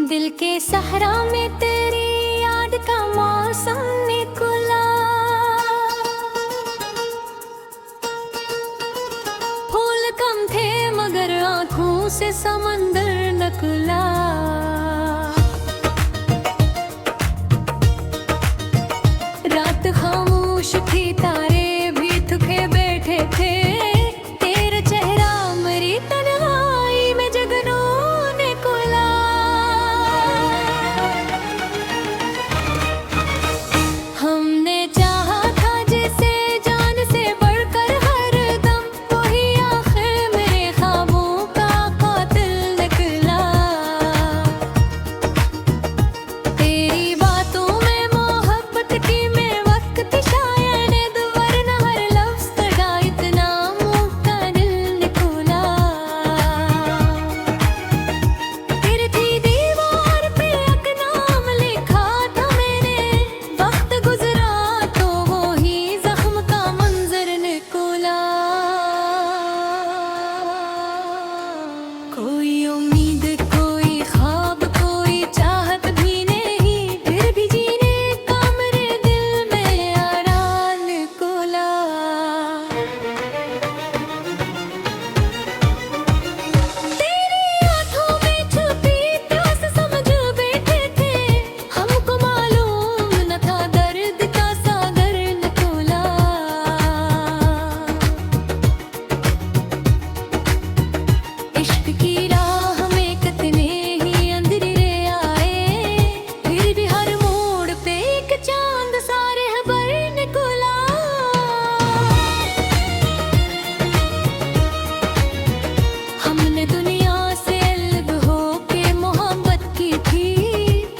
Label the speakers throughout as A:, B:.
A: दिल के सहरा में तेरी याद का मौसम निकला। फूल कम थे मगर आँखों से समंदर नकला। रात खामोश थी, तारे भी थके बैठे थे। तेरा चेहरा मेरी तन्हाई में जगनों ने कोला। हमने चाहा था जिसे जान से बढ़कर हर दम, वही आखिर मेरे ख्वाबों का कातिल निकला। तेरी बातों में मोहब्बत की मैं वक्त थी शायद, वरना हर लफ्ज़ का इतना मुख्तलिल निकला। तेरी थी दीवार पे एक नाम लिखा था मैंने, वक्त गुजरा तो वो ही जख्म का मंजर निकला। कोई उम्मीद, कोई ख्वाब, कोई चाहत भी नहीं, फिर भी जीने का मेरे दिल में आराम निकला। तेरी आँखों में छुपी प्यास समझ बैठे थे, हमको मालूम न था दर्द का सागर निकला। इश्क की राह में कितने ही अंधेरे आए, फिर भी हर मोड़ पे एक चांद सा रहबर निकला। हमने दुनिया से अलग होके मोहब्बत की थी,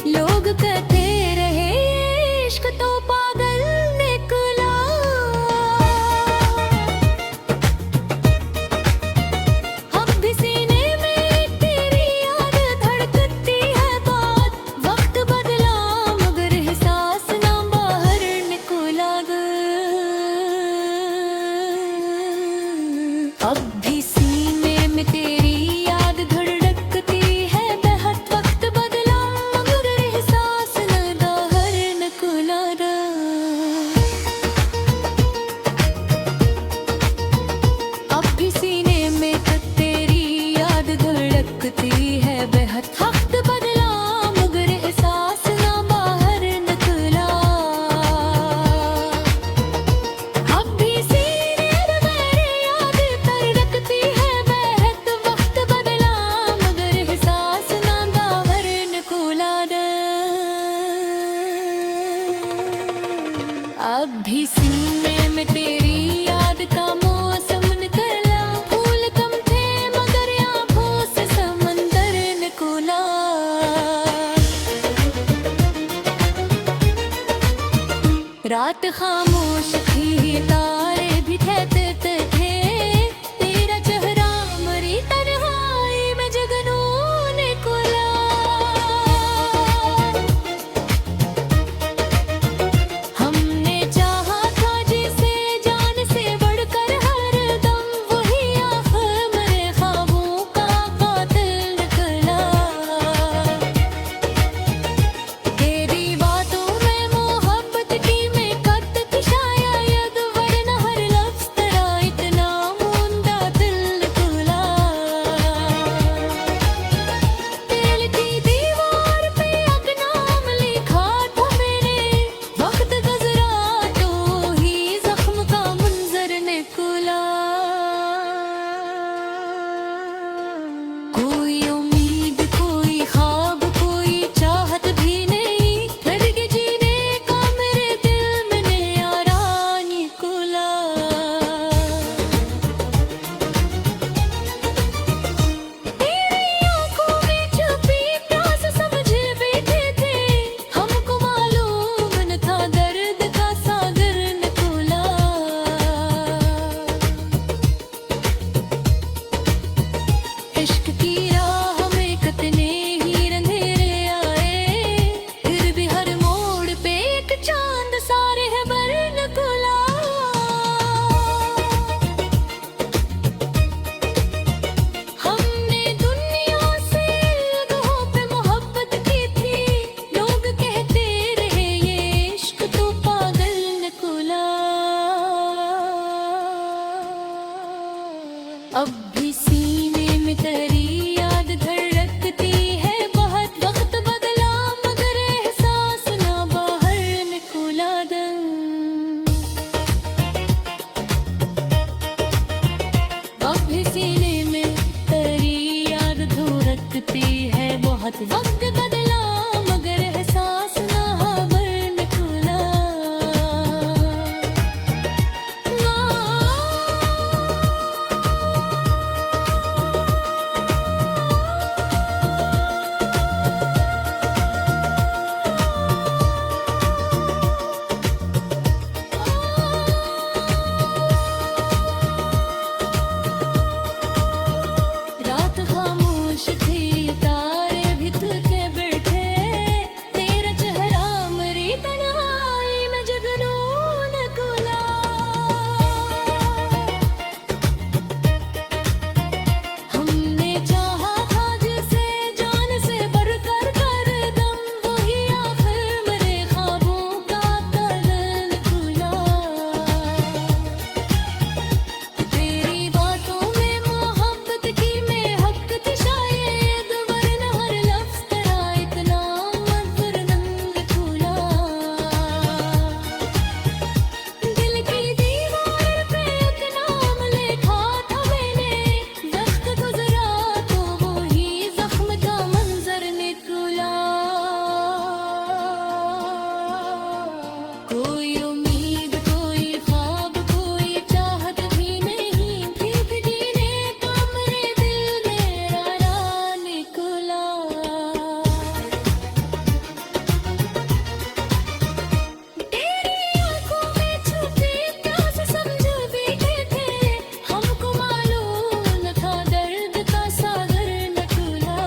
A: लोग कहते रहे इश्क तो पागल निकला। अब भी सीने में तेरी याद धड़कती है बात, वक्त बदला मगर एहसास ना बाहर निकला। अब भी सीने में तेरी याद धड़कती है बेहद, वक्त बदला मगर एहसास ना बाहर निकला। अब भी सीने में तेरी याद धड़कती है बेहद, वक्त बदला मगर एहसास ना बाहर निकला। अब भी सीने में मेरी याद धड़कती है बेहद, वक्त बदला मगर एहसास ना बाहर निकला। अब भी सीने में तेरी याद का मौसम निकला। फूल कम थे मगर आँखों से समंदर निकला। रात खामोश थी, तारे भी कहते थे। तेरा चेहरा मेरी तन्हाई में जगनों ने कोला। हमने चाहा था जिसे जान से बढ़कर हर दम, वही आखिर मेरे ख्वाबों का कातिल निकला। तेरी बातों में मोहब्बत की मैं कद थी अब भी सीने में तेरी याद धड़कती है बहुत। वक्त बदला मगर एहसास ना बाहर निकला दम। अब भी सीने में तेरी याद धड़कती है बहुत। वक्त बदला मगर एहसास ना बाहर निकला। रात खामोश थी, तारे भी थके बैठे। तेरा चेहरा मेरी तन्हाई में जुनून खुला। हमने चाहा था जिसे जान से बढ़कर कर दम। वही आखिर मेरे ख्वाबों का तलन खुला। तेरी बातों में मोहब्बत की महक थी शायद, वरना हर लफ्ज़ तेरा इतना मधुर रंग खुला। दिल की दीवार पे एक नाम लिखा था मैंने। वक्त गुजरा तो वही जख्म का मंजर निकला। कोई उम्मीद, कोई ख्वाब, कोई चाहत भी नहीं। फिर भी जीने का मेरे दिल मेरा राह निकला। तेरी आंखों में छुपी प्यास समझ बैठे थे। हमको मालूम न था दर्द का सागर निकला।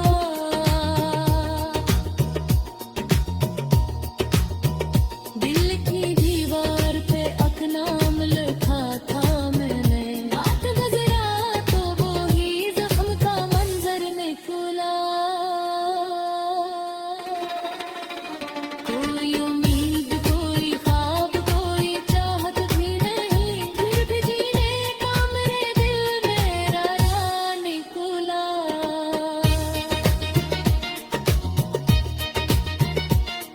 A: दिल की दीवार पे एक नाम लिखा था मैंने। रात गुजरा तो वही जख्म का मंजर निकला। कोई उम्मीद, कोई ख्वाब, कोई चाहत भी नहीं। फिर भी जीने का मेरे दिल मेरा राह निकला।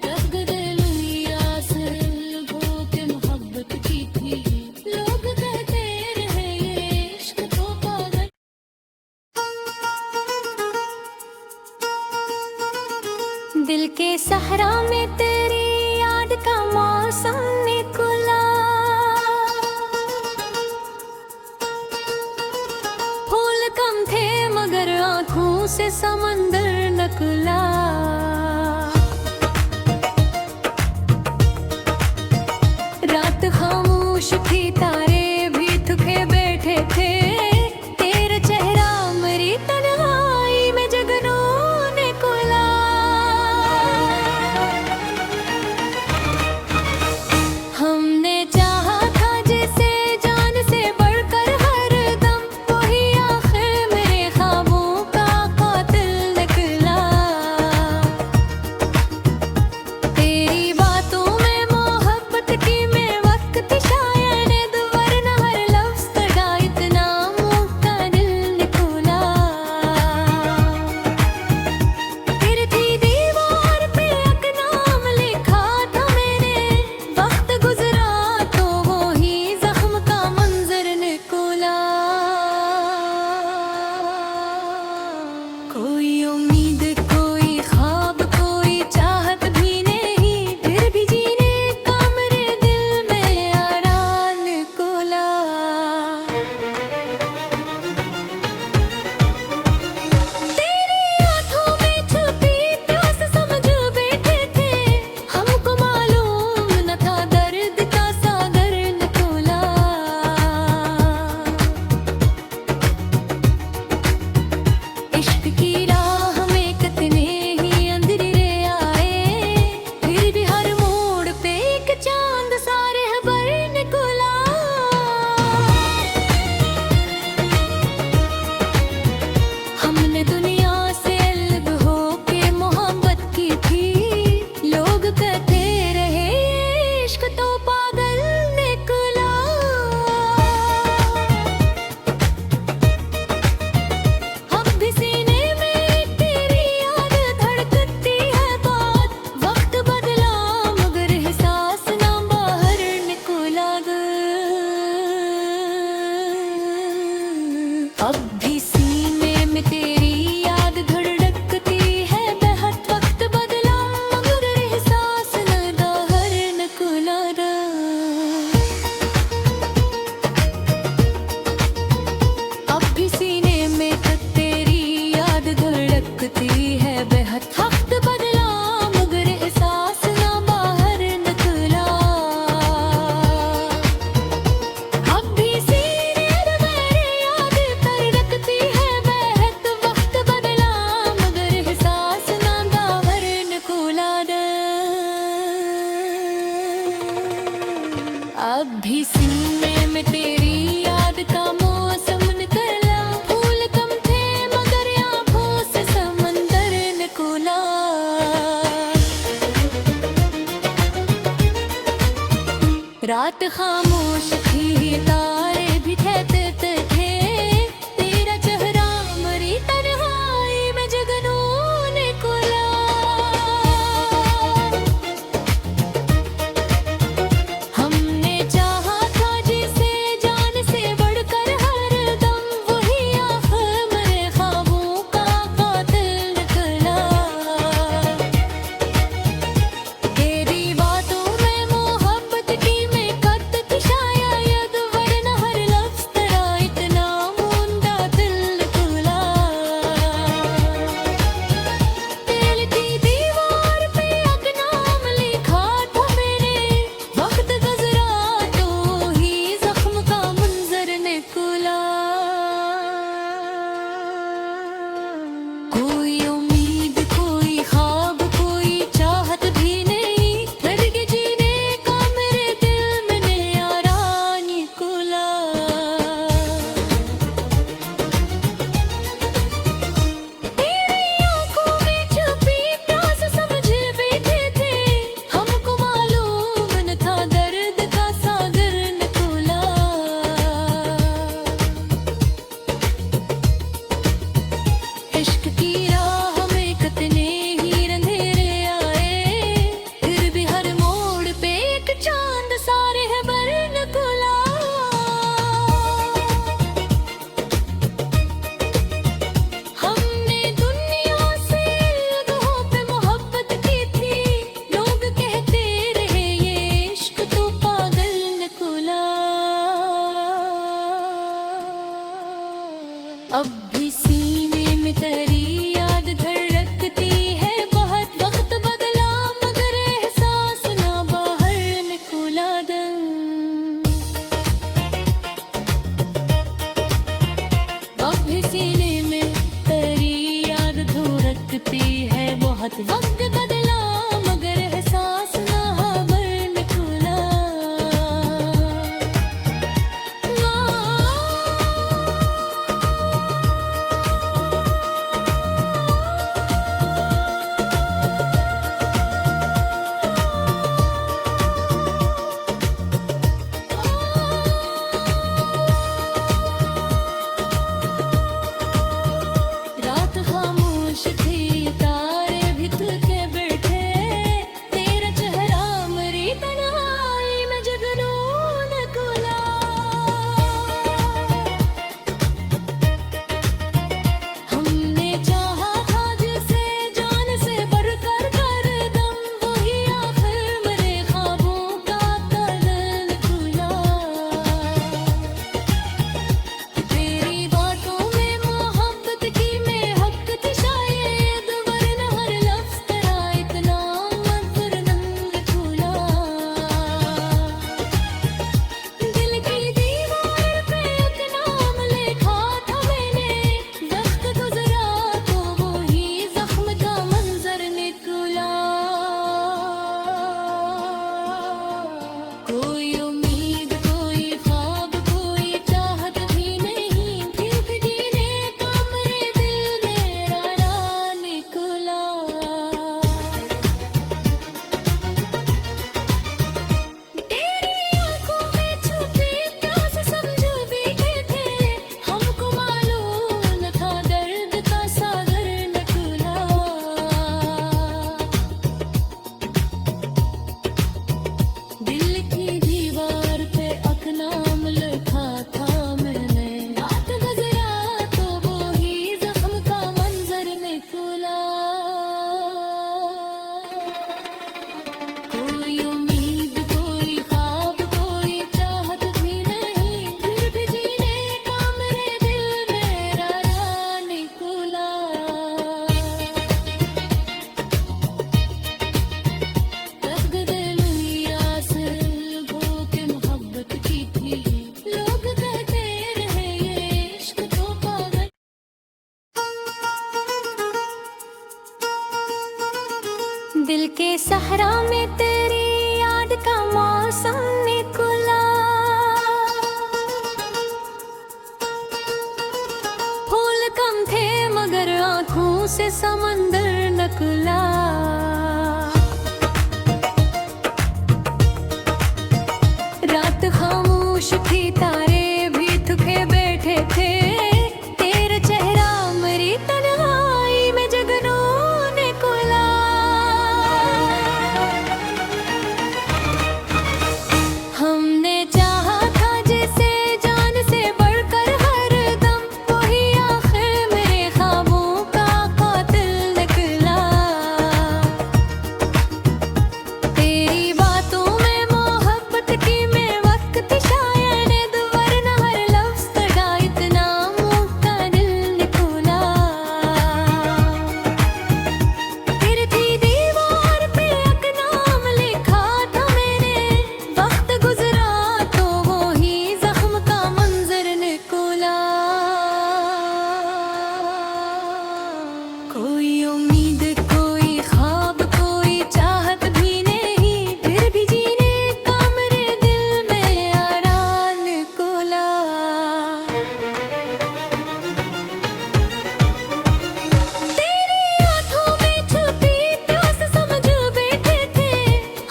A: रब दिलिया से लोगों के मोहब्बत की थी। लोग कहते रहे ये इश्क तो पागल। दिल के सहरा में तेरी याद का मौसम निकला। फूल कम थे मगर आँखों से समंदर निकला। रात खामोश थी, तारे भी थके बैठे थे। तेरा चेहरा मेरी तन्हाई में जुनून खुला। हमने चाहा था जिसे जान से बढ़कर हर दम। वही आखिर मेरे ख्वाबों का कातिल निकला। तेरी बातों में मोहब्बत की महक थी शायद, वरना हर लफ्ज़ तेरा इतना मुझका दिल निकला। तेरी थी दीवार पे एक नाम लिखा था मैंने। वक्त गुजरा तो वही जख्म का मंजर निकला। कोई उम्मीद, कोई ख्वाब, कोई चाहत भी नहीं। फिर भी जीने का मेरे दिल में आराम निकला। तेरी आंखों में छुपी प्यास समझ बैठे थे। हमको मालूम न था दर्द का सागर निकला। इश्क की राह में कितने ही अंधेरे आए। फिर भी हर मोड़ पे एक चांद सा रहबर निकला। हमने दुनिया से अलग होके मोहब्बत की थी। लोग कहते रहे ये इश्क तो पागल निकला। अब भी सीने में तेरी याद धड़कती है बेहद वक्त बदला मगर एहसास न दाहर न कुलारा अब भी सीने में तेरी याद धड़कती है बेहद वक्त बदला मगर एहसास न बाहर निकला अब भी सीने में मेरी याद धड़कती है बेहद वक्त बदला मगर एहसास न बाहर निकला अब भी सीने में तेरी याद का मौसम निकला फूल कम थे मगर आँखों से समंदर निकला रात खामोश थी तारे भी कहते थे तेरा चेहरा मरी तन्हाई में जगनू निकला हमने चाहा था जिसे जान से बढ़कर हर दम वही आखिर मेरे ख्वाबों का कातिल निकला तेरी बातों में मोहब्बत की मैं कद की शायद वरना हर लफ्ज़ तेरा इतना मूंदा दिल निकला दिल की दीवार पे एक नाम लिखा था मैंने वक्त गुजरा तो ही जख्म का मंजर निकला कोई उम्मीद कोई ख्वाब कोई चाहत भी नहीं लगे जीने का मेरे दिल में नयारा निकला तेरी आंखों में छुपी प्यास समझ बैठे थे हमको मालूम न था दर्द का सागर निकला इश्क की राह में कितने ही अंधेरे आए फिर भी हर मोड़ पे एक चांद सारे है बर निकला हमने दुनिया से गहों पे मोहब्बत की थी लोग कहते रहे ये इश्क तो पागल निकला अब भी सीने में तेरी याद धड़कती है बहुत वक्त बदला मगर एहसास ना बाहर निकला अब भी सीने में तेरी याद धड़कती है बहुत वक्त बदला मगर एहसास ना बाहर निकला रात खामोश थी तारे भी थे दिल के सहरा में तेरी याद का मौसम निकला, फूल कम थे मगर आँखों से समंदर नकला। रात खामोश थी, तारे भी थके बैठे थे, तेरा चेहरा मेरी तन्हाई में जगनों ने कोला। हमने चाहा था जैसे जान से बढ़कर हर दम, वही आखिर मेरे ख्वाबों का कातिल निकला। तेरी बातों में मोहब्बत की मैं वक्त शायद, वरना हर लफ्ज़ का इतना मुँह का दिल निकला। तेरी थी दीवार पे एक नाम लिखा था मैंने, वक्त गुजरा तो वो ही जख्म का मंजर निकला। कोई उम्मीद, कोई ख्वाब, कोई चाहत भी नहीं, फिर भी जीने का मेरे दिल में आराम निकला। तेरी आँखों में छुपी प्यास समझ बैठे थे,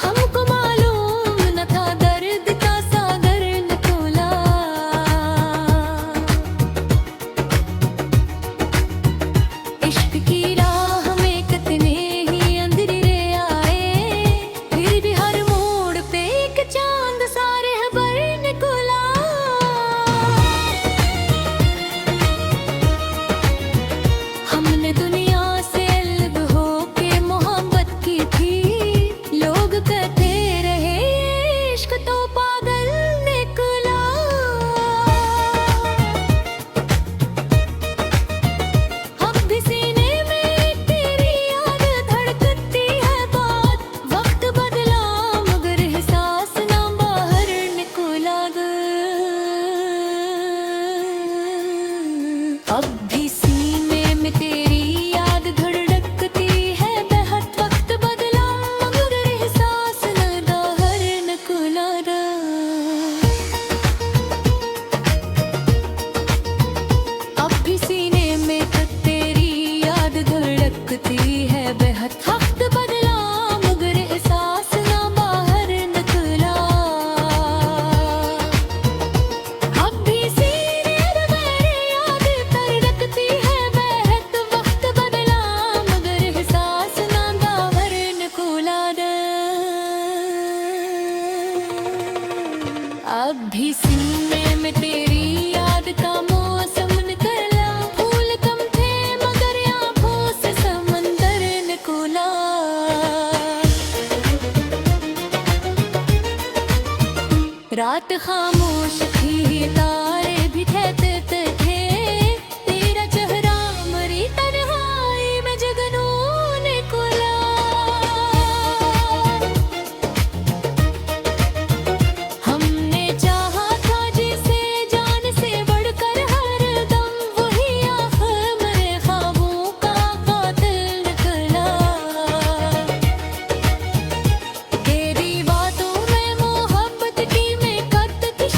A: हमको मालूम न था दर्द का सागर निकला। इश्क की राह में कितने ही अंधेरे आए, फिर भी हर मोड़ पे एक चांद सा रहबर निकला। हमने दुनिया से अलग होके मोहब्बत की थी, लोग कहते रहे इश्क तो पागल निकला। अब भी सीने में तेरी याद धड़कती है बात, वक्त बदला मगर एहसास ना बाहर निकला ग। अब भी सीने में तेरी याद धड़कती है बेहद, वक्त बदला मगर एहसास ना बाहर निकला ग। अब भी सीने में तेरी याद धड़कती है बेहद, वक्त बदला मगर एहसास ना बाहर निकला। अब भी सीने में मेरी याद धड़कती है बेहद, वक्त बदला मगर एहसास ना बाहर निकला रे। अब भी सीने में तेरी याद का मौसम निकला, फूल कम थे मगर आँखों से समंदर निकला। रात खामोश थी, तारे भी कहते थे, तेरा चेहरा मेरी तन्हाई में जगनों निकला। हमने चाहा था जिसे जान से बढ़कर हर दम, वही आखिर मेरे ख्वाबों का कातिल निकला। तेरी बातों में मोहब्बत की मैं कद की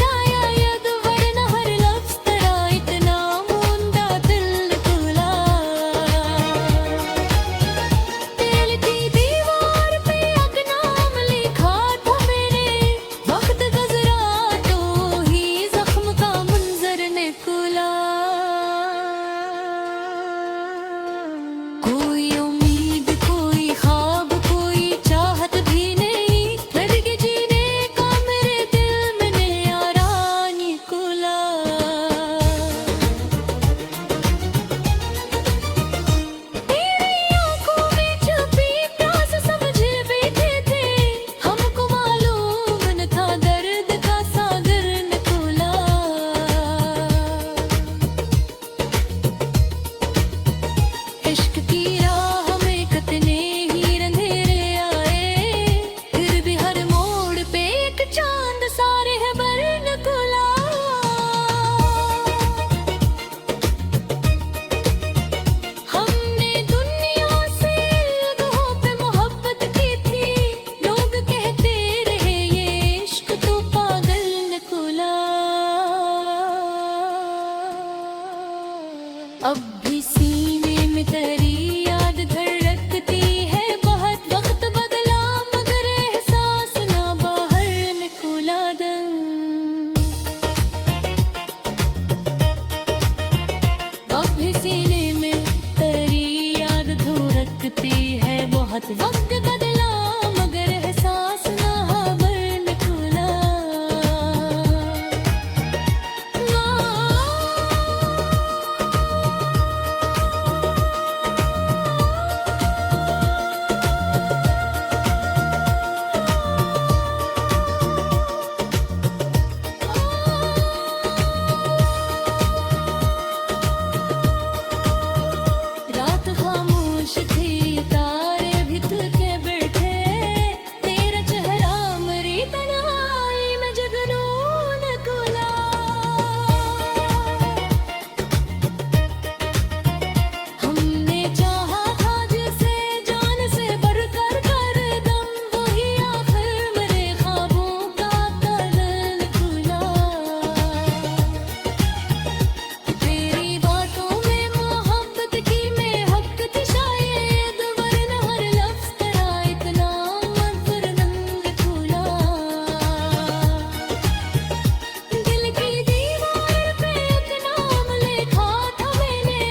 A: अब भी सीने में तेरी याद धड़कती है बहुत। वक्त बदला मगर एहसास ना बाहर निकला दम। अब भी सीने में तेरी याद धड़कती है बहुत। वक्त बदला मगर एहसास ना बाहर निकला। रात खामोश थी, तारे भी थके बैठे। तेरा चेहरा मेरी तन्हाई में जुनून खुला। हमने चाहा था जिसे जान से बढ़कर कर दम। वही आखिर मेरे ख्वाबों का तलन खुला। तेरी बातों में मोहब्बत की मैं हक थी शायद, वरना हर लफ्ज़ तेरा इतना मंजर नंग खुला। दिल की दीवार पे एक नाम लिखा था मैंने।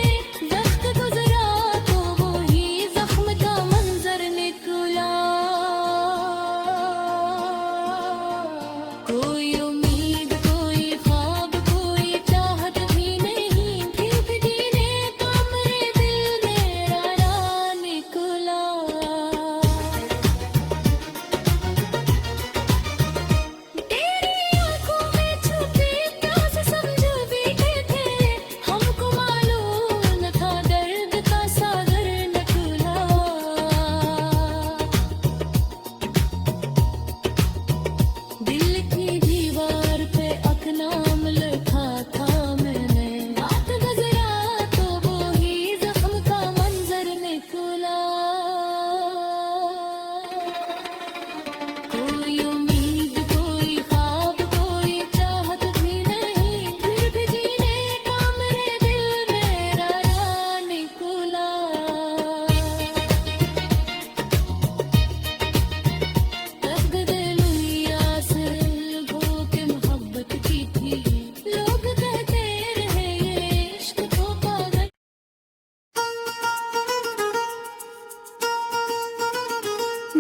A: वक्त गुजरा तो वही जख्म का मंजर निकला। कोई उम्मीद, कोई ख्वाब, कोई चाहत भी नहीं। फिर भी जीने का मेरे दिल मेरा राह निकला। तेरी आंखों में छुपी प्यास समझ बैठे थे। हमको मालूम न था दर्द का सागर निकला। दिल की दीवार पे एक नाम लिखा था मैंने। रात गुजरा तो वही जख्म का मंजर निकला। कोई उम्मीद, कोई ख्वाब, कोई चाहत भी नहीं। फिर भी जीने का मेरे दिल मेरा राह निकला। रब दिलुया से भूख मोहब्बत की थी। लोग कहते रहे ये इश्क तो पागल।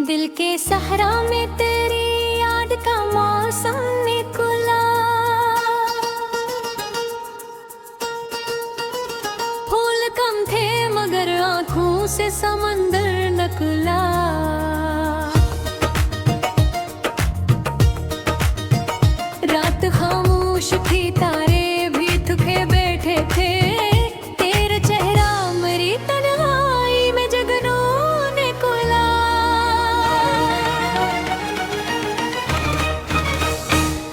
A: दिल के सहरा में तेरी याद का मौसम निकला। फूल कम थे मगर आँखों से समंदर निकला। रात खामोश थी, तारे भी थके बैठे थे। तेरा चेहरा मेरी तन्हाई में जुनून खुला।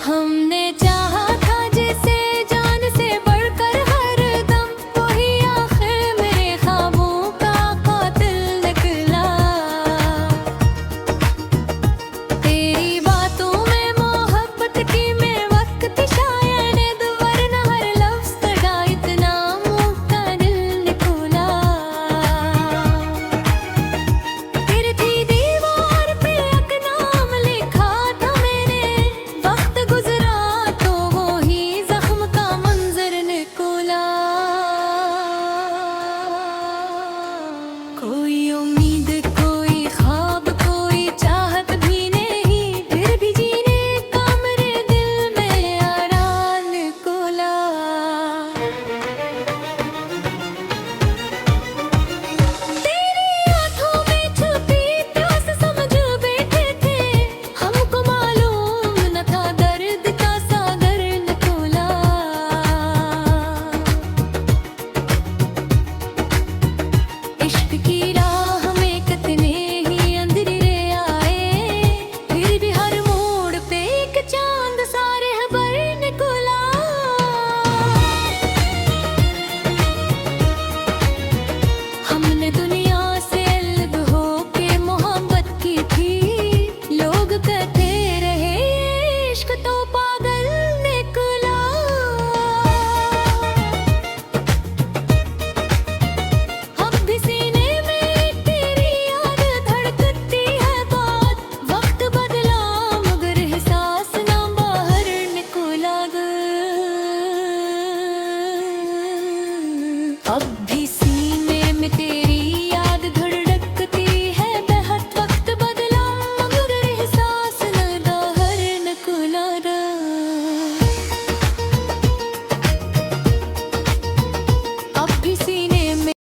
A: हमने चाहा था जिसे जान से बढ़कर हर दम। वही आखिर मेरे ख्वाबों का कातिल निकला। तेरी बातों में मोहब्बत की मैं वक्त थी शायद, वरना हर लफ्ज़ तेरा इतना मुझका दिल निकला। तेरी थी दीवार पे एक नाम लिखा था मैंने। वक्त गुजरा तो वही जख्म का मंजर निकला। कोई उम्मीद, कोई ख्वाब, कोई चाहत भी नहीं। फिर भी जीने का मेरे दिल में आराम निकला। तेरी आंखों में छुपी प्यास समझ बैठे थे। हमको मालूम न था दर्द का सागर निकला। इश्क